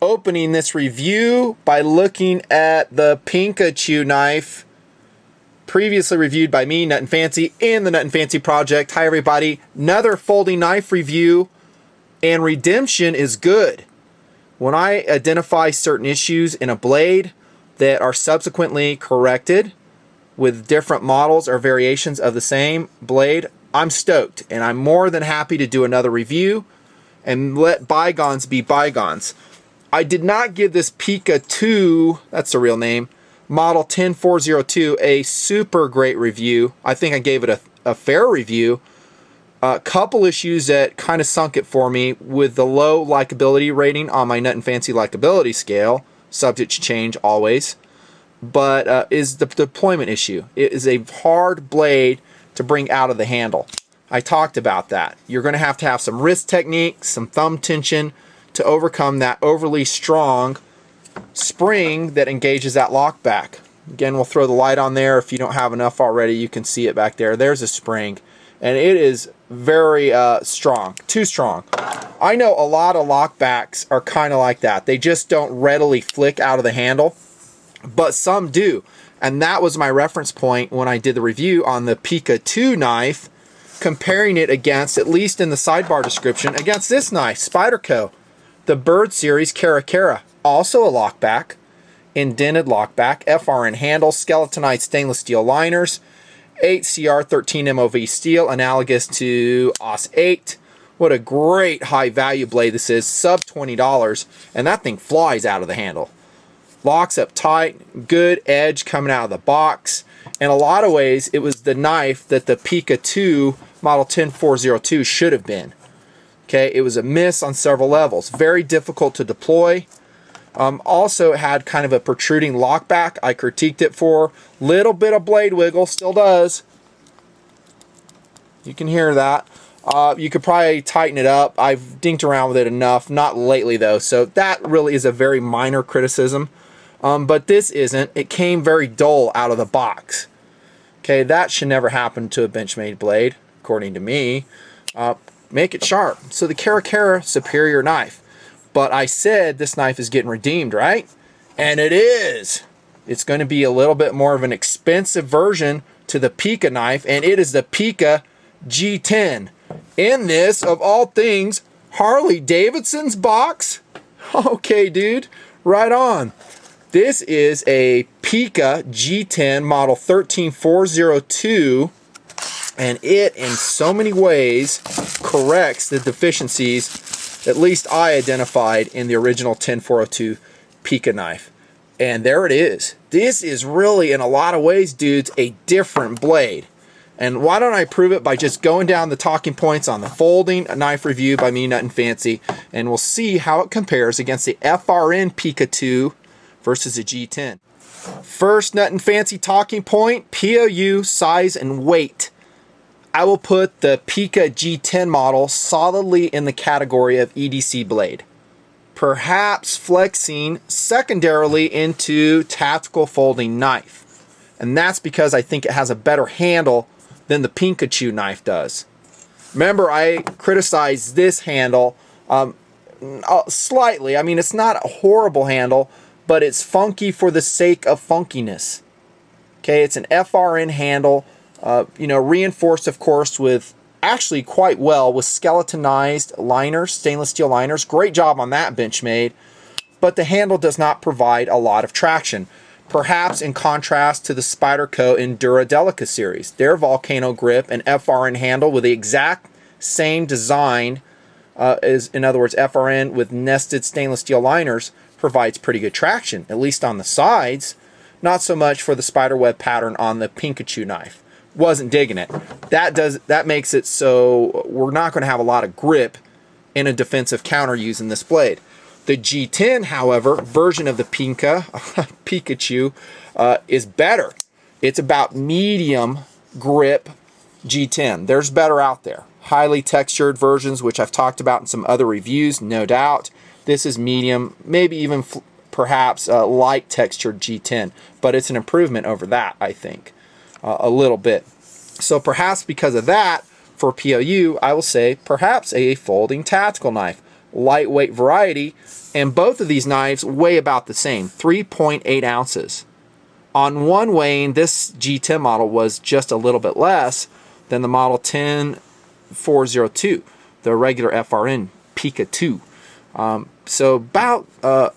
opening this review by looking at the Pinkachu knife, previously reviewed by me, nutnfancy, in the nutnfancy project. Hi everybody, another folding knife review, and redemption is good. When I identify certain issues in a blade that are subsequently corrected with different models or variations of the same blade, I'm stoked, and I'm more than happy to do another review and let bygones be bygones. I did not give this Pika 2, that's the real name, model 10402, a super great review. I think I gave it a fair review. A couple issues that kind of sunk it for me with the low likability rating on my nutnfancy likability scale, subject to change always, but is the deployment issue. It is a hard blade to bring out of the handle. I talked about that. You're going to have some wrist technique, some thumb tension to overcome that overly strong spring that engages that lock back. Again, we'll throw the light on there. If you don't have enough already, you can see it back there. There's a spring, and it is very strong, too strong. I know a lot of lockbacks are kind of like that. They just don't readily flick out of the handle, but some do. And that was my reference point when I did the review on the Pika 2 knife, comparing it against, at least in the sidebar description, against this knife, Spyderco, the Bird Series Cara, also a lockback, indented lockback, FRN handle, skeletonized stainless steel liners, 8CR 13 MOV steel, analogous to AUS 8. What a great high value blade this is, sub $20, and that thing flies out of the handle. Locks up tight, good edge coming out of the box. In a lot of ways, it was the knife that the Pika 2 model 10402 should have been. Okay, it was a miss on several levels. Very difficult to deploy. Also, it had kind of a protruding lockback. I critiqued it for little bit of blade wiggle, still does. You can hear that. You could probably tighten it up. I've dinked around with it enough, not lately though, so that really is a very minor criticism. But this isn't. It came very dull out of the box. Okay, that should never happen to a Benchmade blade, according to me. Make it sharp. So the Cara, superior knife. But I said this knife is getting redeemed, right? And it is. It's going to be a little bit more of an expensive version to the Pika knife, and it is the Pika G10. In this, of all things, Harley Davidson's box? Okay, dude, right on. This is a Pika G10 model 13402, and it in so many ways corrects the deficiencies, at least I identified in the original 10402 Pika knife. And there it is. This is really, in a lot of ways, dudes, a different blade. And why don't I prove it by just going down the talking points on the folding knife review by me, nutnfancy, and we'll see how it compares against the FRN Pika 2 versus the G10. First nutnfancy talking point, POU, size, and weight. I will put the Pika G10 model solidly in the category of EDC blade. Perhaps flexing secondarily into tactical folding knife. And that's because I think it has a better handle than the Pinkachu knife does. Remember, I criticized this handle slightly. I mean, it's not a horrible handle, but it's funky for the sake of funkiness. Okay, it's an FRN handle, reinforced, of course, with actually quite well with skeletonized liners, stainless steel liners. Great job on that, Benchmade. But the handle does not provide a lot of traction. Perhaps in contrast to the Spyderco Endura Delica series. Their Volcano grip and FRN handle with the exact same design as, in other words, FRN with nested stainless steel liners provides pretty good traction, at least on the sides. Not so much for the spiderweb pattern on the Pinkachu knife. Wasn't digging it. That makes it so we're not going to have a lot of grip in a defensive counter using this blade. The G10, however, version of the Pikachu, is better. It's about medium grip G10. There's better out there. Highly textured versions, which I've talked about in some other reviews, no doubt. This is medium, maybe even perhaps light textured G10, but it's an improvement over that, I think, a little bit. So perhaps because of that, for POU, I will say perhaps a folding tactical knife. lightweight variety, and both of these knives weigh about the same, 3.8 ounces. On one weighing, this G10 model was just a little bit less than the model 10402, the regular FRN Pika 2. So about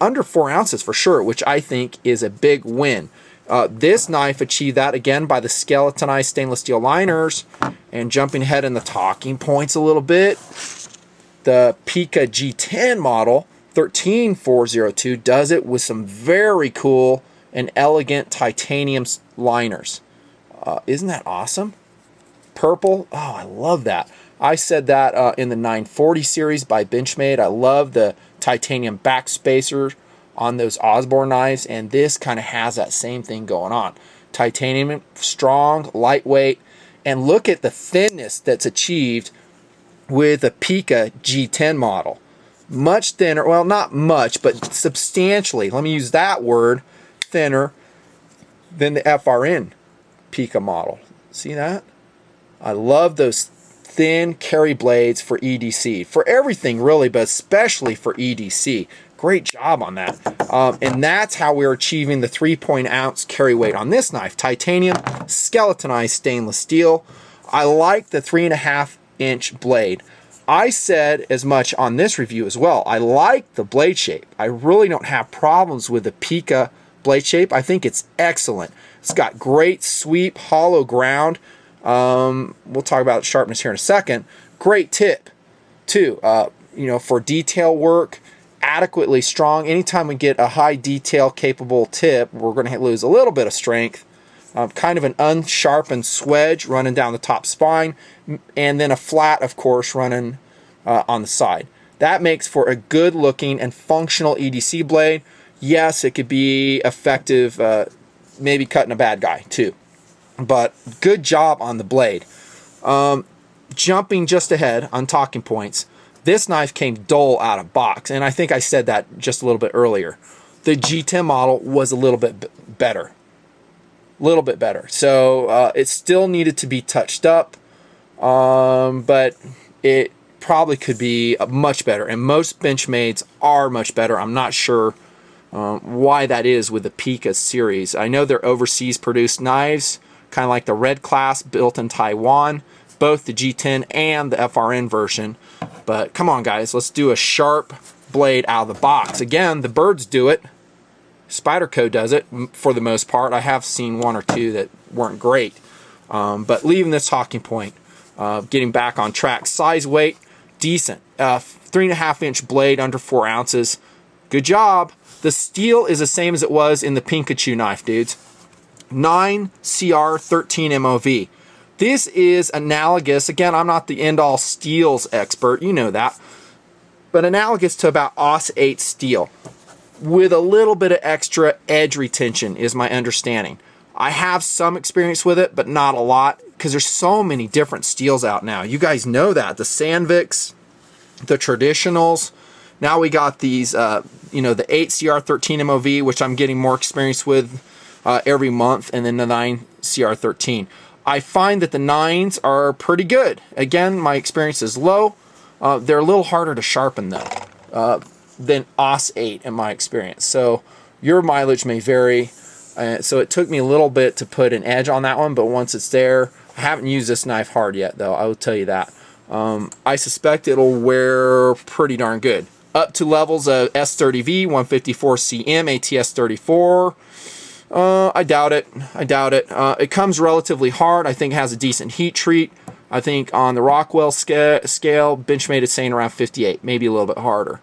under 4 ounces for sure, which I think is a big win. This knife achieved that again by the skeletonized stainless steel liners. And jumping ahead in the talking points a little bit, the Pika G10 model 13402 does it with some very cool and elegant titanium liners. Isn't that awesome? Purple, oh, I love that. I said that in the 940 series by Benchmade. I love the titanium back spacer on those Osborne knives, and this kind of has that same thing going on. Titanium, strong, lightweight, and look at the thinness that's achieved with the Pika G10 model. Much thinner, well, not much, but substantially, let me use that word, thinner than the FRN Pika model. See that? I love those thin carry blades for EDC. For everything really, but especially for EDC. Great job on that. And that's how we're achieving the 3.0 ounce carry weight on this knife. Titanium, skeletonized stainless steel. I like the 3.5 inch blade. I said as much on this review as well. I like the blade shape. I really don't have problems with the Pika blade shape. I think it's excellent. It's got great sweep, hollow ground. We'll talk about sharpness here in a second. Great tip too, for detail work, adequately strong. Anytime we get a high detail capable tip, we're going to lose a little bit of strength. Kind of an unsharpened swedge running down the top spine, and then a flat, of course, running on the side. That makes for a good looking and functional EDC blade. Yes, it could be effective, maybe cutting a bad guy too. But good job on the blade. Jumping just ahead on talking points, this knife came dull out of box, and I think I said that just a little bit earlier. The G10 model was a little bit better. So it still needed to be touched up, but it probably could be much better, and most Benchmades are much better. I'm not sure why that is with the Pika series. I know they're overseas produced knives, kind of like the Red Class built in Taiwan, both the G10 and the FRN version. But come on guys, let's do a sharp blade out of the box. Again, the birds do it. Spyderco does it for the most part. I have seen one or two that weren't great. But leaving this talking point, getting back on track. Size, weight, decent. 3.5 inch blade, under 4 ounces. Good job. The steel is the same as it was in the Pinkachu knife, dudes. 9CR13 MOV. This is analogous. Again, I'm not the end-all steels expert. You know that. But analogous to about AUS 8 steel, with a little bit of extra edge retention is my understanding. I have some experience with it, but not a lot, because there's so many different steels out now. You guys know that. The Sandviks, the traditionals. Now we got these, the 8CR13 MOV, which I'm getting more experience with every month, and then the 9CR13. I find that the 9s are pretty good. Again, my experience is low. They're a little harder to sharpen, though. Than AUS 8 in my experience. So your mileage may vary. So it took me a little bit to put an edge on that one, but once it's there, I haven't used this knife hard yet though, I will tell you that. I suspect it'll wear pretty darn good. Up to levels of S30V, 154cm, ATS 34. I doubt it. It comes relatively hard. I think it has a decent heat treat. I think on the Rockwell scale, Benchmade is saying around 58, maybe a little bit harder.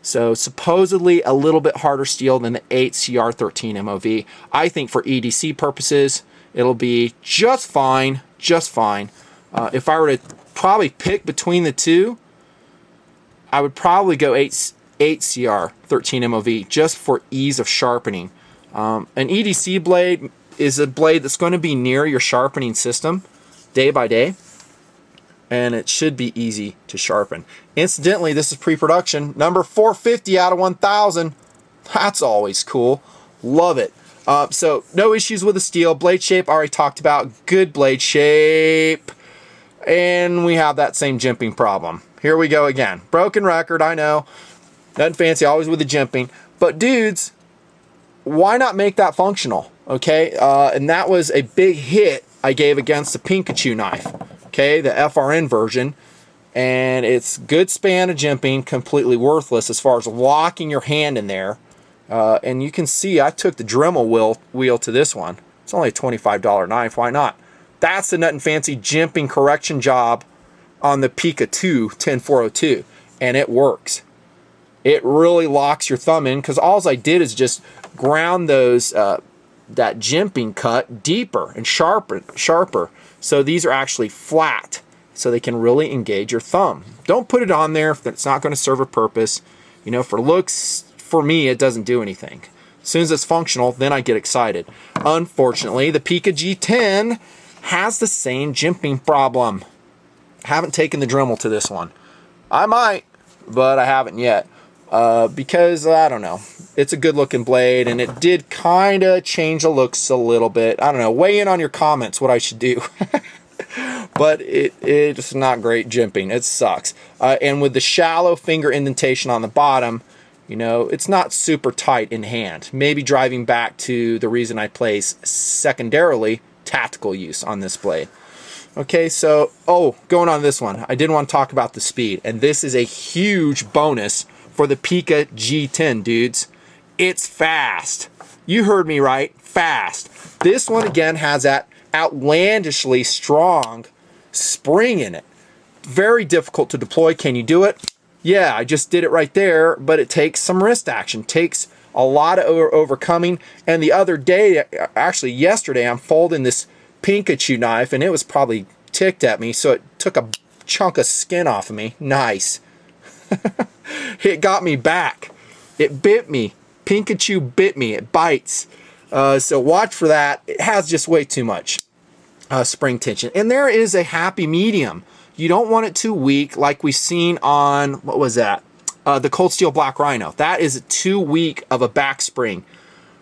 So supposedly a little bit harder steel than the 8CR13 MOV. I think for EDC purposes, it'll be just fine, If I were to probably pick between the two, I would probably go 8CR13 MOV just for ease of sharpening. An EDC blade is a blade that's going to be near your sharpening system day by day, and it should be easy to sharpen. Incidentally, this is pre-production, number 450 out of 1,000. That's always cool. Love it. So no issues with the steel. Blade shape, I already talked about. Good blade shape. And we have that same jimping problem. Here we go again. Broken record, I know. Nothing fancy, always with the jimping. But dudes, why not make that functional? Okay, and that was a big hit I gave against the Pinkachu knife. Okay, the FRN version. And it's good span of jimping, completely worthless as far as locking your hand in there. And you can see I took the Dremel wheel to this one. It's only a $25 knife, why not? That's the Nothing Fancy jimping correction job on the Pika 10402, and it works. It really locks your thumb in, because all I did is just ground those that jimping cut deeper and sharper. So these are actually flat, so they can really engage your thumb. Don't put it on there if it's not going to serve a purpose. You know, for looks, for me, it doesn't do anything. As soon as it's functional, then I get excited. Unfortunately, the Pika G10 has the same jimping problem. Haven't taken the Dremel to this one. I might, but I haven't yet. Because, I don't know, it's a good looking blade, and it did kind of change the looks a little bit. I don't know, weigh in on your comments what I should do. But it's not great jimping. It sucks. And with the shallow finger indentation on the bottom, you know, it's not super tight in hand. Maybe driving back to the reason I place secondarily tactical use on this blade. Okay, so, going on this one, I did want to talk about the speed, and this is a huge bonus for the Pika G10, dudes. It's fast. You heard me right, fast. This one, again, has that outlandishly strong spring in it. Very difficult to deploy. Can you do it? Yeah, I just did it right there, but it takes some wrist action. Takes a lot of overcoming. And the other day, actually yesterday, I'm folding this Pinkachu knife, and it was probably ticked at me, so it took a chunk of skin off of me. Nice. It got me back. It bit me. Pinkachu bit me. It bites. So watch for that. It has just way too much spring tension. And there is a happy medium. You don't want it too weak, like we've seen on, what was that? The Cold Steel Black Rhino. That is too weak of a back spring.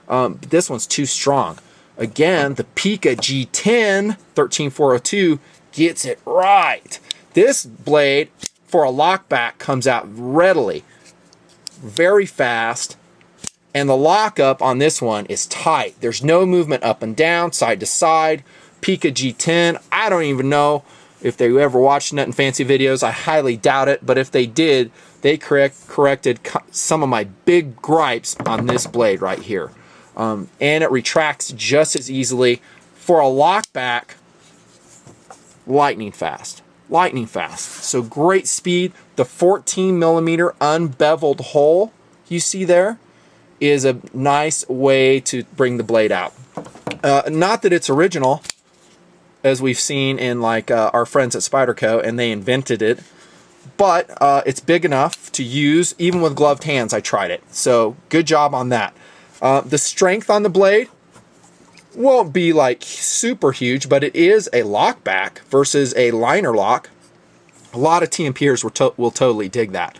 This one's too strong. Again, the Pika G10 13402 gets it right. This blade, for a lockback, comes out readily, very fast, and the lockup on this one is tight. There's no movement up and down, side to side. Pika G10, I don't even know if they ever watched Nothing Fancy videos. I highly doubt it, but if they did, they corrected some of my big gripes on this blade right here. And it retracts just as easily. For a lockback, lightning fast. Lightning fast. So great speed. The 14mm unbeveled hole you see there is a nice way to bring the blade out. Not that it's original, as we've seen in like our friends at Spyderco, and they invented it, but it's big enough to use even with gloved hands. I tried it, so good job on that. The strength on the blade won't be like super huge, but it is a lockback versus a liner lock. A lot of TMPers will totally dig that.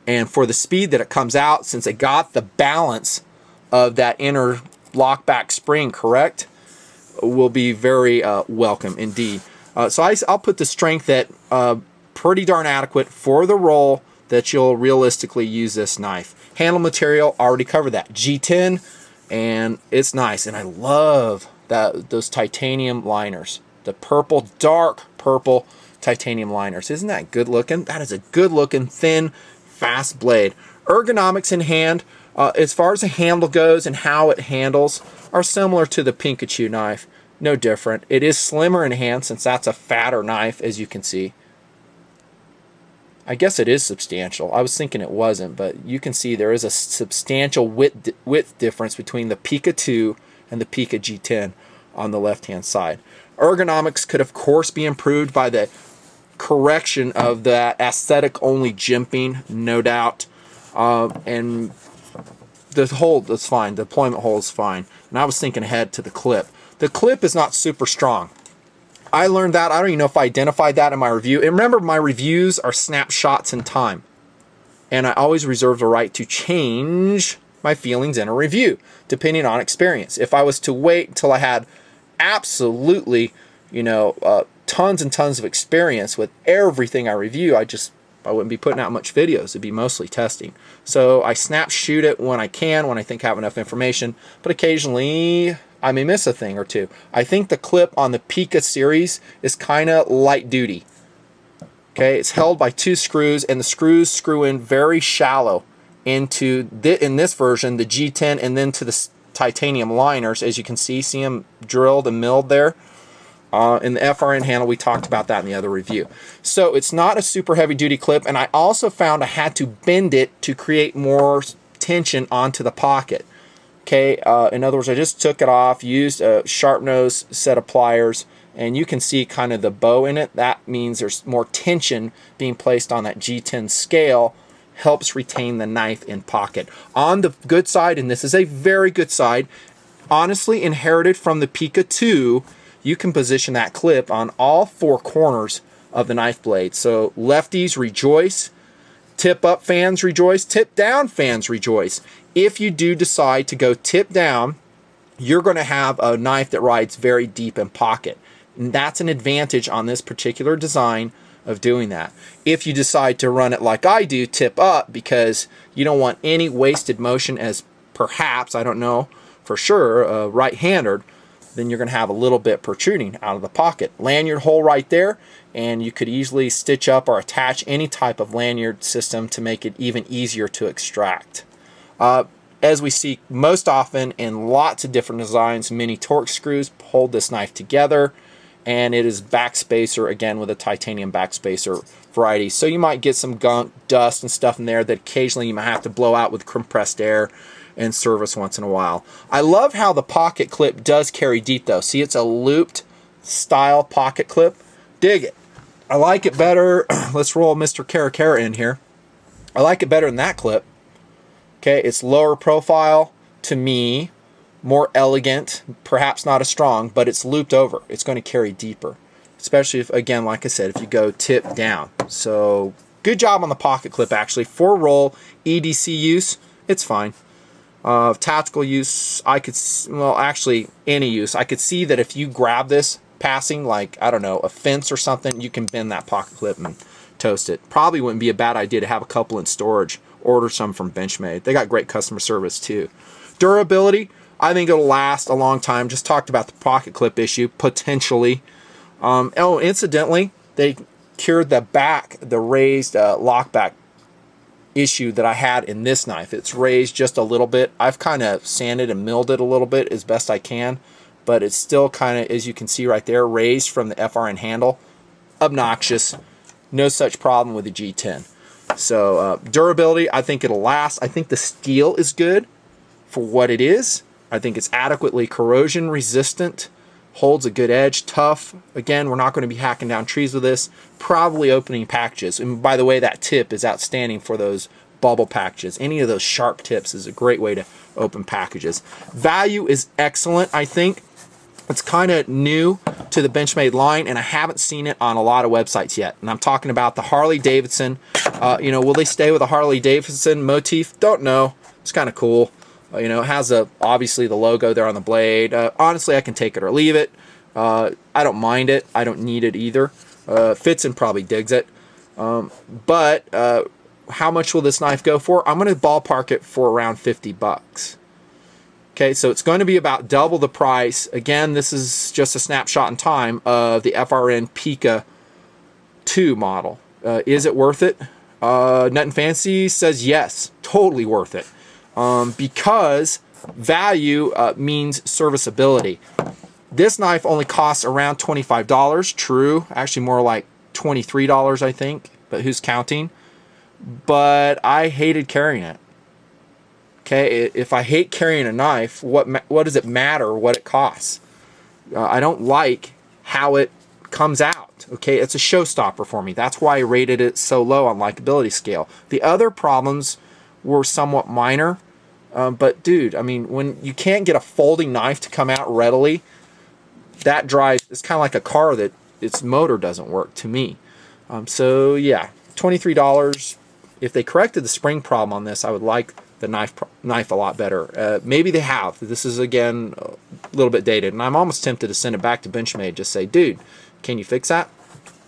And for the speed that it comes out, since it got the balance of that inner lockback spring correct, will be very welcome indeed. So I'll put the strength at pretty darn adequate for the role that you'll realistically use this knife. Handle material, already covered that. G10, and it's nice. And I love those titanium liners. The purple, dark purple titanium liners. Isn't that good looking? That is a good looking, thin, fast blade. Ergonomics in hand, as far as the handle goes and how it handles, are similar to the Pinkachu knife. No different. It is slimmer in hand since that's a fatter knife, as you can see. I guess it is substantial. I was thinking it wasn't, but you can see there is a substantial width difference between the Pika 2 and the Pika G10 on the left-hand side. Ergonomics could, of course, be improved by the correction of that aesthetic-only jimping, no doubt. And the hole is fine. The deployment hole is fine. And I was thinking ahead to the clip. The clip is not super strong. I learned that. I don't even know if I identified that in my review. And remember, my reviews are snapshots in time. And I always reserve the right to change my feelings in a review, depending on experience. If I was to wait until I had absolutely, tons and tons of experience with everything I review. I wouldn't be putting out much videos. It'd be mostly testing. So I snap shoot it when I can, when I think I have enough information, but occasionally I may miss a thing or two. I think the clip on the Pika series is kind of light duty. Okay, it's held by 2 screws, and the screws screw in very shallow into, in this version, the G10, and then to the titanium liners. As you can see them drilled and milled there. In the FRN handle, we talked about that in the other review. So it's not a super heavy duty clip, and I also found I had to bend it to create more tension onto the pocket. Okay, in other words, I just took it off, used a sharp nose set of pliers, and you can see kind of the bow in it. That means there's more tension being placed on that G10 scale, helps retain the knife in pocket. On the good side, and this is a very good side, honestly inherited from the Pika 2, you can position that clip on all 4 corners of the knife blade. So lefties rejoice, tip up fans rejoice, tip down fans rejoice. If you do decide to go tip down, you're going to have a knife that rides very deep in pocket. And that's an advantage on this particular design of doing that. If you decide to run it like I do, tip up, because you don't want any wasted motion, as perhaps, I don't know for sure, right-handed, then you're going to have a little bit protruding out of the pocket. Lanyard hole right there, and you could easily stitch up or attach any type of lanyard system to make it even easier to extract. As we see most often in lots of different designs, mini Torx screws hold this knife together, and it is backspacer, again with a titanium backspacer variety. So you might get some gunk, dust, and stuff in there that occasionally you might have to blow out with compressed air and service once in a while. I love how the pocket clip does carry deep though. See, it's a looped style pocket clip. Dig it. I like it better. Let's roll Mr. Caracara in here. I like it better than that clip. Okay, it's lower profile to me, more elegant, perhaps not as strong, but it's looped over. It's going to carry deeper, especially if, again, like I said, if you go tip down. So good job on the pocket clip, actually. For roll EDC use, it's fine. Tactical use, I could, well, actually any use. I could see that if you grab this passing, like, I don't know, a fence or something, you can bend that pocket clip and toast it. Probably wouldn't be a bad idea to have a couple in storage. Order some from Benchmade. They got great customer service too. Durability, I think it'll last a long time. Just talked about the pocket clip issue, potentially. Oh, incidentally, they cured the raised lockback issue that I had in this knife. It's raised just a little bit. I've kind of sanded and milled it a little bit as best I can, but it's still kind of, as you can see right there, raised from the FRN handle. Obnoxious. No such problem with the G10. So durability, I think it'll last. I think the steel is good for what it is. I think it's adequately corrosion resistant, holds a good edge, tough. Again, we're not going to be hacking down trees with this. Probably opening packages. And by the way, that tip is outstanding for those bubble packages. Any of those sharp tips is a great way to open packages. Value is excellent, I think. It's kind of new to the Benchmade line, and I haven't seen it on a lot of websites yet. And I'm talking about the Harley Davidson. Will they stay with the Harley Davidson motif? Don't know. It's kind of cool. It has obviously the logo there on the blade. Honestly, I can take it or leave it. I don't mind it. I don't need it either. Fitson probably digs it. But how much will this knife go for? I'm going to ballpark it for around $50. Okay, so it's going to be about double the price. Again, this is just a snapshot in time of the FRN Pika 2 model. Is it worth it? nutnfancy says yes, totally worth it. Because value means serviceability. This knife only costs around $25. True, actually more like $23, I think, but who's counting? But I hated carrying it. Okay, if I hate carrying a knife, what does it matter what it costs? I don't like how it comes out. Okay, it's a showstopper for me. That's why I rated it so low on likability scale. The other problems were somewhat minor, but dude, I mean, when you can't get a folding knife to come out readily, that drives, it's kind of like a car that its motor doesn't work to me. So yeah, $23. If they corrected the spring problem on this, I would like the knife a lot better. Maybe they have. This is, again, a little bit dated, and I'm almost tempted to send it back to Benchmade. Just say, dude, Can you fix that?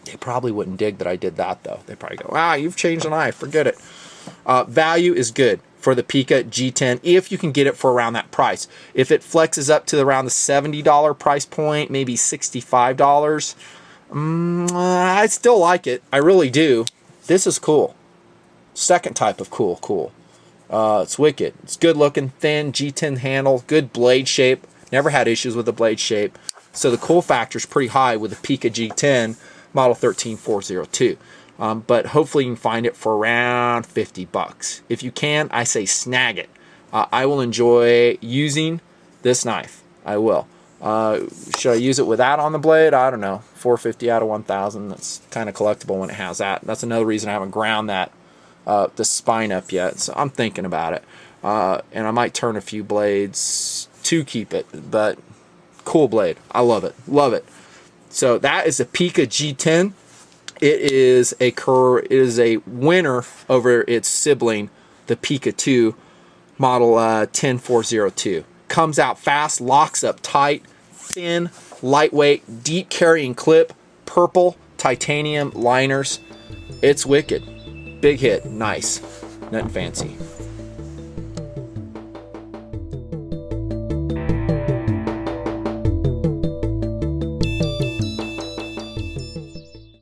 They probably wouldn't dig that I did that, though. They probably go, you've changed the knife, forget it. Value is good for the Pika G10 if you can get it for around that price. If it flexes up to around the $70 price point, maybe $65, I still like it. I really do. This is cool. Second type of cool. It's wicked. It's good looking, thin G10 handle, good blade shape. Never had issues with the blade shape. So the cool factor is pretty high with the Pika G10 model 13402. But hopefully you can find it for around 50 bucks. If you can, I say snag it. I will enjoy using this knife. I will. Should I use it with that on the blade? I don't know. 450 out of 1,000. That's kind of collectible when it has that. That's another reason I haven't ground that the spine up yet. So I'm thinking about it. And I might turn a few blades to keep it. But cool blade. I love it. Love it. So that is the Pika G10. It is a winner over its sibling, the Pika 2 model 10402. Comes out fast, locks up tight, thin, lightweight, deep carrying clip, purple titanium liners. It's wicked. Big hit. Nice. Nut and fancy.